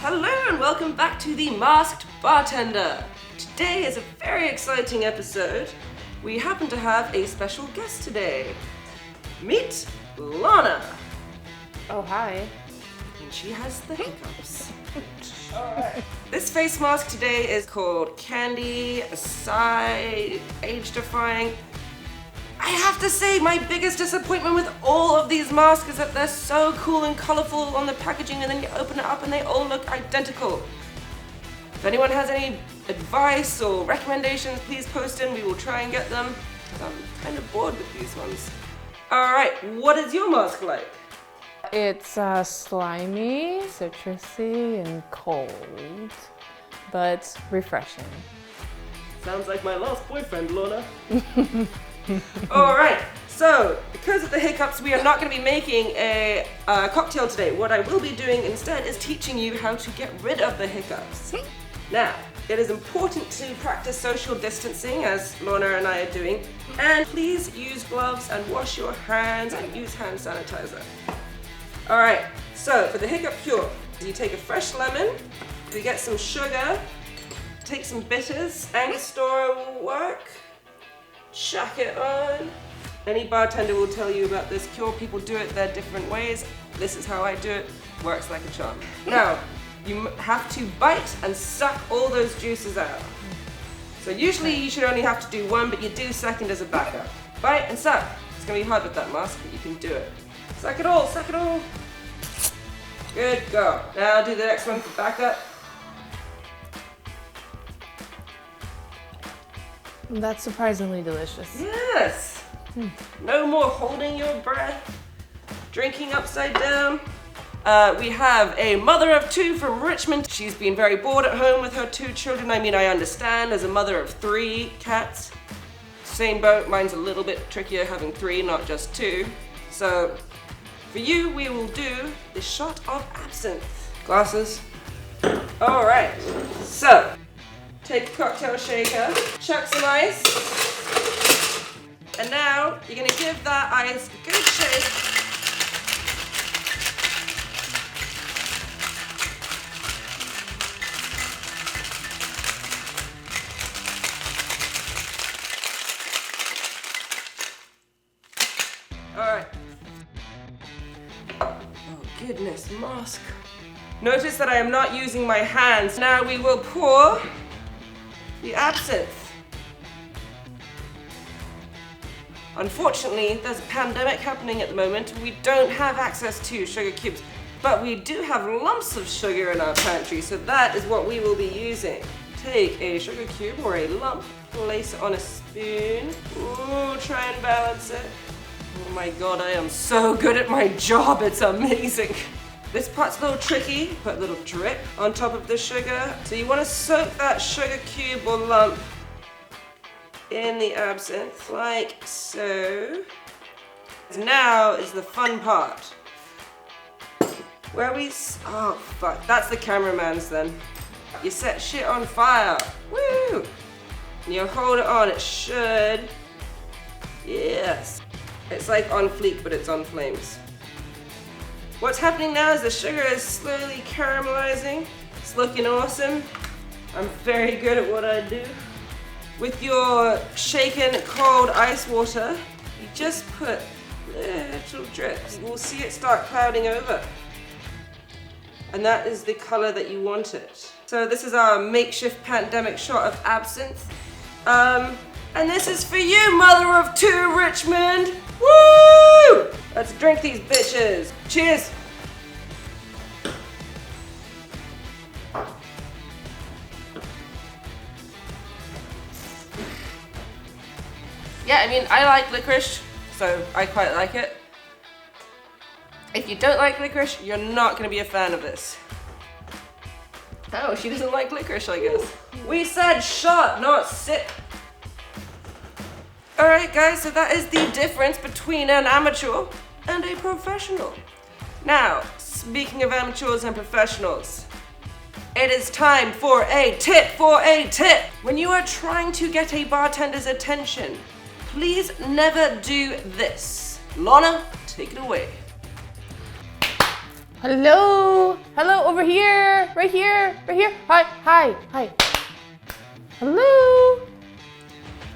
Hello and welcome back to the Masked Bartender. Today is a very exciting episode. We happen to have a special guest today. Meet Lana. Oh, hi. And she has the hiccups. Alright. This face mask today is called Candy, Aside, Age Defying. I have to say, my biggest disappointment with all of these masks is that they're so cool and colorful on the packaging, and then you open it up and they all look identical. If anyone has any advice or recommendations, please post in. We will try and get them. I'm kind of bored with these ones. Alright, what is your mask like? It's slimy, citrusy, and cold, but refreshing. Sounds like my last boyfriend, Lorna. Alright, so because of the hiccups, we are not going to be making a cocktail today. What I will be doing instead is teaching you how to get rid of the hiccups. Now, it is important to practice social distancing, as Lorna and I are doing, and please use gloves and wash your hands and use hand sanitizer. Alright, so for the hiccup cure, you take a fresh lemon, you get some sugar, take some bitters, Angostura will work. Chuck it on. Any bartender will tell you about this cure. People do it their different ways. This is how I do it. Works like a charm. Now, you have to bite and suck all those juices out. So usually you should only have to do one, but you do second as a backup. Bite and suck. It's gonna be hard with that mask, but you can do it. Suck it all, suck it all. Good, go. Now do the next one for backup. That's surprisingly delicious. Yes! No more holding your breath, drinking upside down. We have a mother of two from Richmond. She's been very bored at home with her two children. I mean, I understand, as a mother of 3 cats. Same boat, mine's a little bit trickier having 3, not just 2. So, for you, we will do the shot of absinthe. Glasses. Alright, so, take a cocktail shaker, chuck some ice, and now you're going to give that ice a good shake. Alright. Oh goodness, mask. Notice that I am not using my hands. Now we will pour the absinthe. Unfortunately, there's a pandemic happening at the moment. We don't have access to sugar cubes, but we do have lumps of sugar in our pantry, so that is what we will be using. Take a sugar cube or a lump, place it on a spoon. Ooh, try and balance it. Oh my god, I am so good at my job, it's amazing. This part's a little tricky. Put a little drip on top of the sugar. So you want to soak that sugar cube or lump in the absinthe, like so. Now is the fun part. Where we, oh fuck, that's the cameraman's then. You set shit on fire, woo! And you hold it on, it should, yes. It's like on fleek, but it's on flames. What's happening now is the sugar is slowly caramelizing. It's looking awesome. I'm very good at what I do. With your shaken cold ice water, you just put little drips. We'll see it start clouding over. And that is the color that you want it. So this is our makeshift pandemic shot of absinthe. And this is for you, mother of 2, Richmond. Woo! Let's drink these bitches. Cheers. Yeah, I mean, I like licorice, so I quite like it. If you don't like licorice, you're not going to be a fan of this. Oh, she doesn't like licorice, I guess. We said shot, not sip. Alright guys, so that is the difference between an amateur and a professional. Now, speaking of amateurs and professionals, it is time for a tip When you are trying to get a bartender's attention, please never do this. Lana, take it away. Hello? Hello, over here. Right here. Right here. Hi. Hi. Hi. Hello?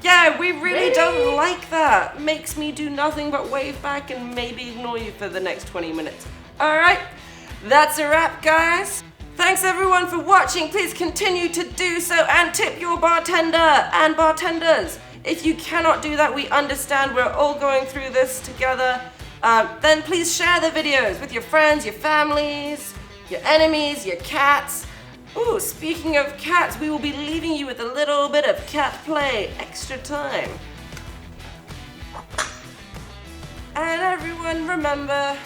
Yeah, we really don't like that. Makes me do nothing but wave back and maybe ignore you for the next 20 minutes. Alright, that's a wrap, guys. Thanks everyone for watching. Please continue to do so and tip your bartender and bartenders. If you cannot do that, we understand. We're all going through this together. Then please share the videos with your friends, your families, your enemies, your cats. Ooh, speaking of cats, we will be leaving you with a little bit of cat play, extra time. And everyone remember,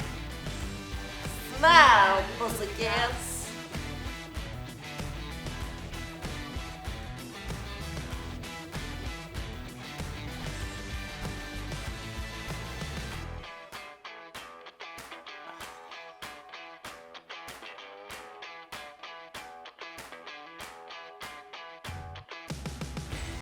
smile, pussycats.